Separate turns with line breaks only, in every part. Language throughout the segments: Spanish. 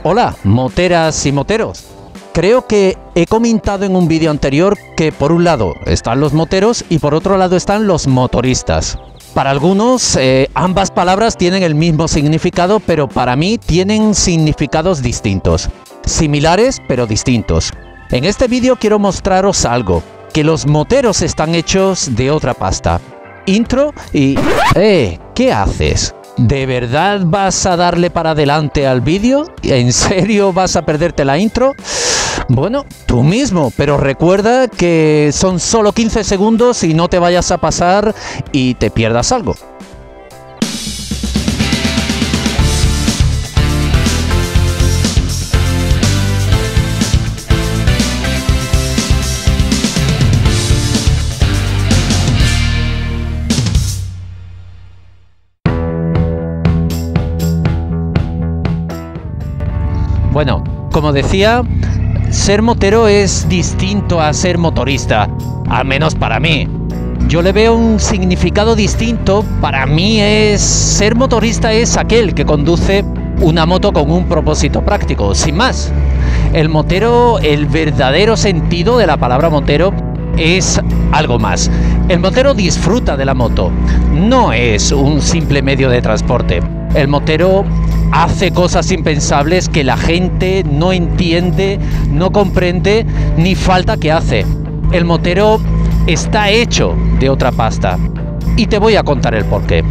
Hola, moteras y moteros. Creo que he comentado en un vídeo anterior que por un lado están los moteros y por otro lado están los motoristas. Para algunos ambas palabras tienen el mismo significado, pero para mí tienen significados distintos. Similares, pero distintos. En este vídeo quiero mostraros algo, que los moteros están hechos de otra pasta. Intro y... ¿qué haces? ¿De verdad vas a darle para adelante al vídeo? ¿En serio vas a perderte la intro? Bueno, tú mismo, pero recuerda que son solo 15 segundos y no te vayas a pasar y te pierdas algo. Bueno, como decía, ser motero es distinto a ser motorista, al menos para mí. Yo le veo un significado distinto. Para mí ser motorista es aquel que conduce una moto con un propósito práctico, sin más. El motero, el verdadero sentido de la palabra motero es algo más. El motero disfruta de la moto, no es un simple medio de transporte. El motero hace cosas impensables que la gente no entiende, no comprende, ni falta que hace. El motero está hecho de otra pasta. Y te voy a contar el porqué.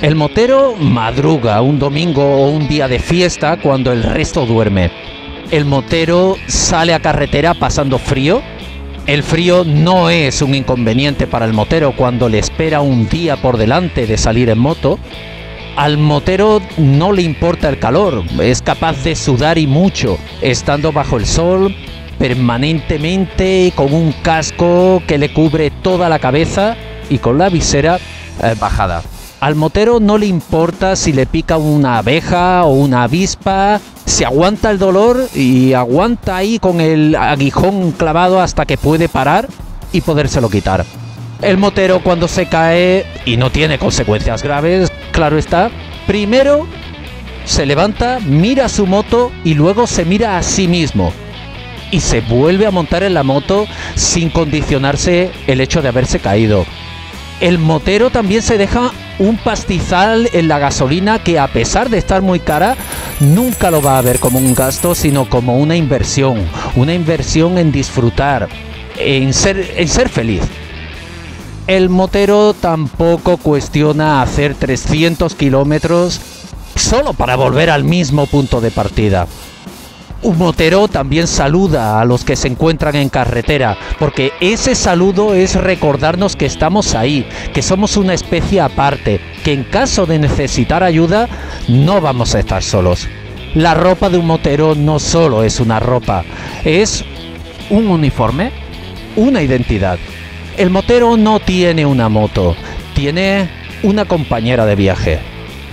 El motero madruga un domingo o un día de fiesta cuando el resto duerme. El motero sale a carretera pasando frío. El frío no es un inconveniente para el motero cuando le espera un día por delante de salir en moto. Al motero no le importa el calor, es capaz de sudar y mucho, estando bajo el sol permanentemente con un casco que le cubre toda la cabeza y con la visera bajada. Al motero no le importa si le pica una abeja o una avispa, se aguanta el dolor y aguanta ahí con el aguijón clavado hasta que puede parar y podérselo quitar. El motero cuando se cae, y no tiene consecuencias graves, claro está, primero se levanta, mira su moto y luego se mira a sí mismo. Y se vuelve a montar en la moto sin condicionarse el hecho de haberse caído. El motero también se deja un pastizal en la gasolina que, a pesar de estar muy cara, nunca lo va a ver como un gasto, sino como una inversión en disfrutar, en ser feliz. El motero tampoco cuestiona hacer 300 kilómetros solo para volver al mismo punto de partida. Un motero también saluda a los que se encuentran en carretera, porque ese saludo es recordarnos que estamos ahí, que somos una especie aparte, que en caso de necesitar ayuda no vamos a estar solos. La ropa de un motero no solo es una ropa, es un uniforme, una identidad. El motero no tiene una moto, tiene una compañera de viaje.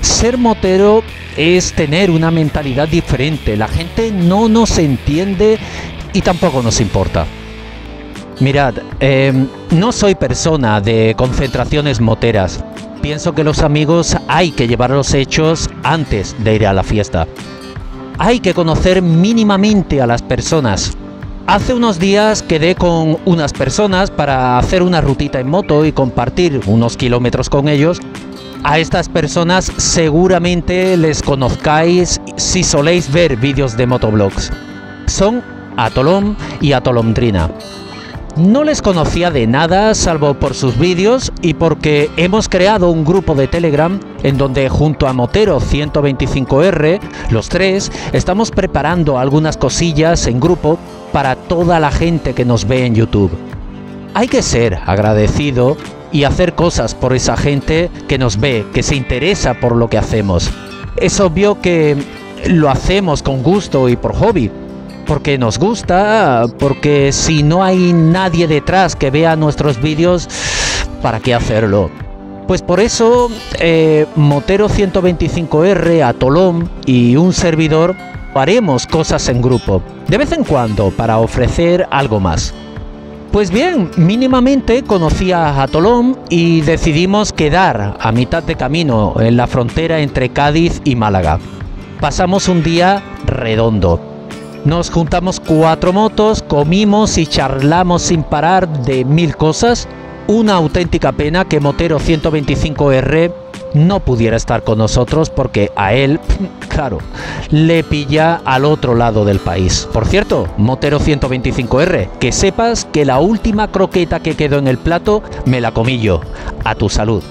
Ser motero es tener una mentalidad diferente. La gente no nos entiende y tampoco nos importa. Mirad, no soy persona de concentraciones moteras. Pienso que los amigos hay que llevarlos hechos antes de ir a la fiesta. Hay que conocer mínimamente a las personas. Hace unos días quedé con unas personas para hacer una rutita en moto y compartir unos kilómetros con ellos. A estas personas seguramente les conozcáis si soléis ver vídeos de motoblogs. Son Atolom y Atolomdrina. No les conocía de nada salvo por sus vídeos y porque hemos creado un grupo de Telegram en donde junto a Motero 125R, los tres, estamos preparando algunas cosillas en grupo para toda la gente que nos ve en YouTube. Hay que ser agradecido y hacer cosas por esa gente que nos ve, que se interesa por lo que hacemos. Es obvio que lo hacemos con gusto y por hobby, porque nos gusta, porque si no hay nadie detrás que vea nuestros vídeos, ¿para qué hacerlo? Pues por eso Motero 125R, Atolom y un servidor haremos cosas en grupo, de vez en cuando, para ofrecer algo más. Pues bien, mínimamente conocí a Atolom y decidimos quedar a mitad de camino en la frontera entre Cádiz y Málaga. pasamos un día redondo. Nos juntamos 4 motos, comimos y charlamos sin parar de 1000 cosas. Una auténtica pena que Motero 125R no pudiera estar con nosotros porque a él, claro, le pilla al otro lado del país. Por cierto, Motero 125R, que sepas que la última croqueta que quedó en el plato me la comí yo. A tu salud.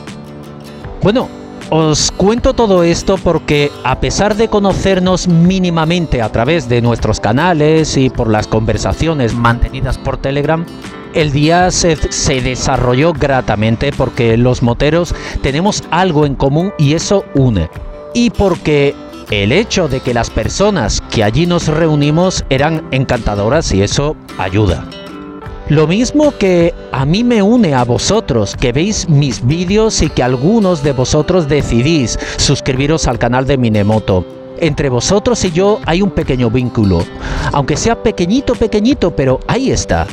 Bueno, os cuento todo esto porque a pesar de conocernos mínimamente a través de nuestros canales y por las conversaciones mantenidas por Telegram, el día se desarrolló gratamente porque los moteros tenemos algo en común y eso une. Y porque el hecho de que las personas que allí nos reunimos eran encantadoras y eso ayuda. Lo mismo que a mí me une a vosotros, que veis mis vídeos y que algunos de vosotros decidís suscribiros al canal de Minemoto. Entre vosotros y yo hay un pequeño vínculo, aunque sea pequeñito, pero ahí está.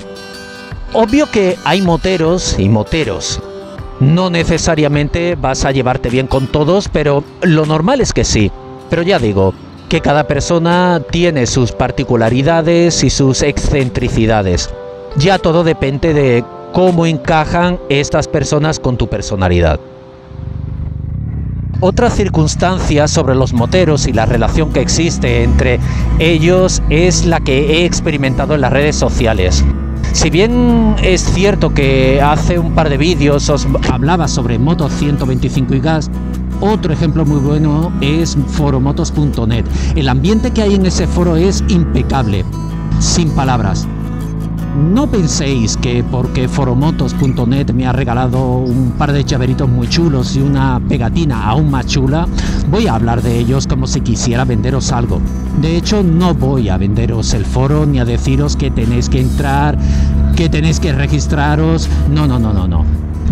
Obvio que hay moteros y moteros. No necesariamente vas a llevarte bien con todos, pero lo normal es que sí. Pero ya digo, que cada persona tiene sus particularidades y sus excentricidades. Ya todo depende de cómo encajan estas personas con tu personalidad. Otra circunstancia sobre los moteros y la relación que existe entre ellos es la que he experimentado en las redes sociales. Si bien es cierto que hace un par de vídeos os hablaba sobre Moto 125 y gas, otro ejemplo muy bueno es foromotos.net. El ambiente que hay en ese foro es impecable, sin palabras. No penséis que porque foromotos.net me ha regalado un par de llaveritos muy chulos y una pegatina aún más chula, voy a hablar de ellos como si quisiera venderos algo. De hecho, no voy a venderos el foro ni a deciros que tenéis que entrar, que tenéis que registraros. No.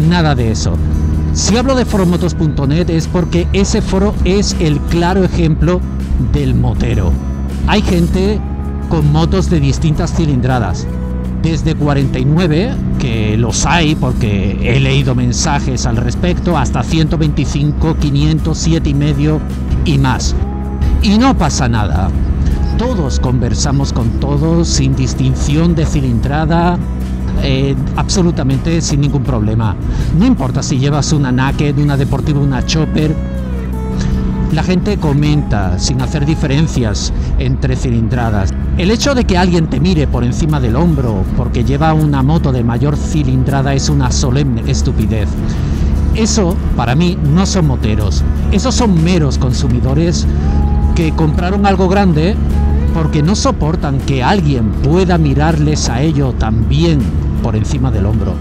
Nada de eso. Si hablo de foromotos.net es porque ese foro es el claro ejemplo del motero. Hay gente con motos de distintas cilindradas. Desde 49, que los hay porque he leído mensajes al respecto, hasta 125, 500, 7,5 y más. Y no pasa nada. Todos conversamos con todos sin distinción de cilindrada, absolutamente sin ningún problema. No importa si llevas una Naked, una Deportiva, una Chopper. La gente comenta sin hacer diferencias entre cilindradas. El hecho de que alguien te mire por encima del hombro porque lleva una moto de mayor cilindrada es una solemne estupidez. Eso, para mí, no son moteros. Esos son meros consumidores que compraron algo grande porque no soportan que alguien pueda mirarles a ello también por encima del hombro.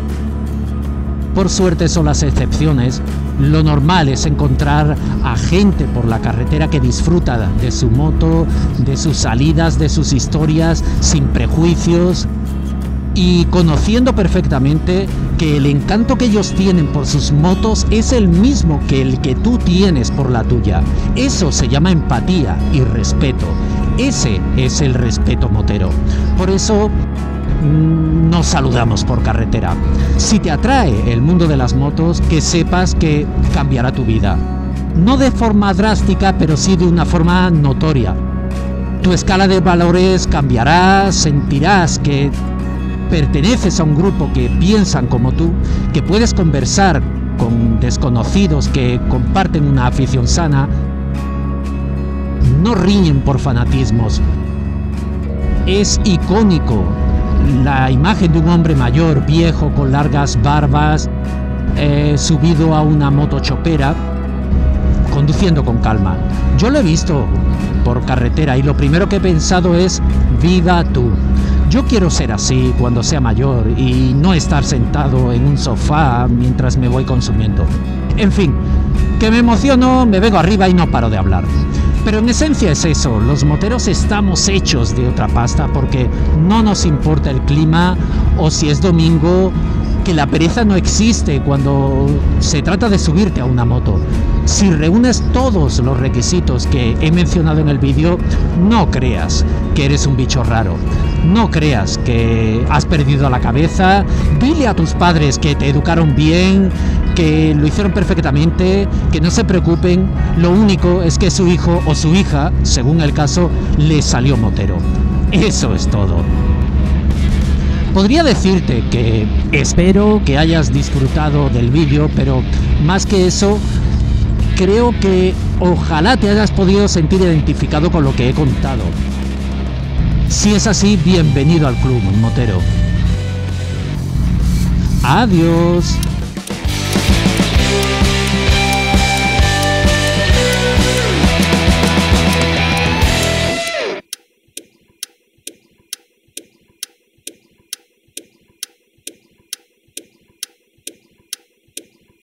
Por suerte son las excepciones. Lo normal es encontrar a gente por la carretera que disfruta de su moto, de sus salidas, de sus historias, sin prejuicios y conociendo perfectamente que el encanto que ellos tienen por sus motos es el mismo que el que tú tienes por la tuya. Eso se llama empatía y respeto. Ese es el respeto motero. Por eso nos saludamos por carretera. Si te atrae el mundo de las motos, que sepas que cambiará tu vida. No de forma drástica, pero sí de una forma notoria. Tu escala de valores cambiará, sentirás que perteneces a un grupo que piensan como tú, que puedes conversar con desconocidos que comparten una afición sana. No riñen por fanatismos. Es icónico la imagen de un hombre mayor, viejo, con largas barbas, subido a una moto chopera, conduciendo con calma. Yo lo he visto por carretera y lo primero que he pensado es: viva tú. Yo quiero ser así cuando sea mayor y no estar sentado en un sofá mientras me voy consumiendo. En fin, que me emociono, me vengo arriba y no paro de hablar. Pero en esencia es eso, los moteros estamos hechos de otra pasta porque no nos importa el clima o si es domingo, que la pereza no existe cuando se trata de subirte a una moto. Si reúnes todos los requisitos que he mencionado en el vídeo, no creas que eres un bicho raro.
No creas que has perdido la cabeza. Dile a tus padres que te educaron bien, que lo hicieron perfectamente, que no se preocupen. Lo único es que su hijo o su hija, según el caso, le salió motero. Eso es todo. Podría decirte que espero que hayas disfrutado del vídeo, pero más que eso, creo que ojalá te hayas podido sentir identificado con lo que he contado. Si es así, bienvenido al club, motero. Adiós.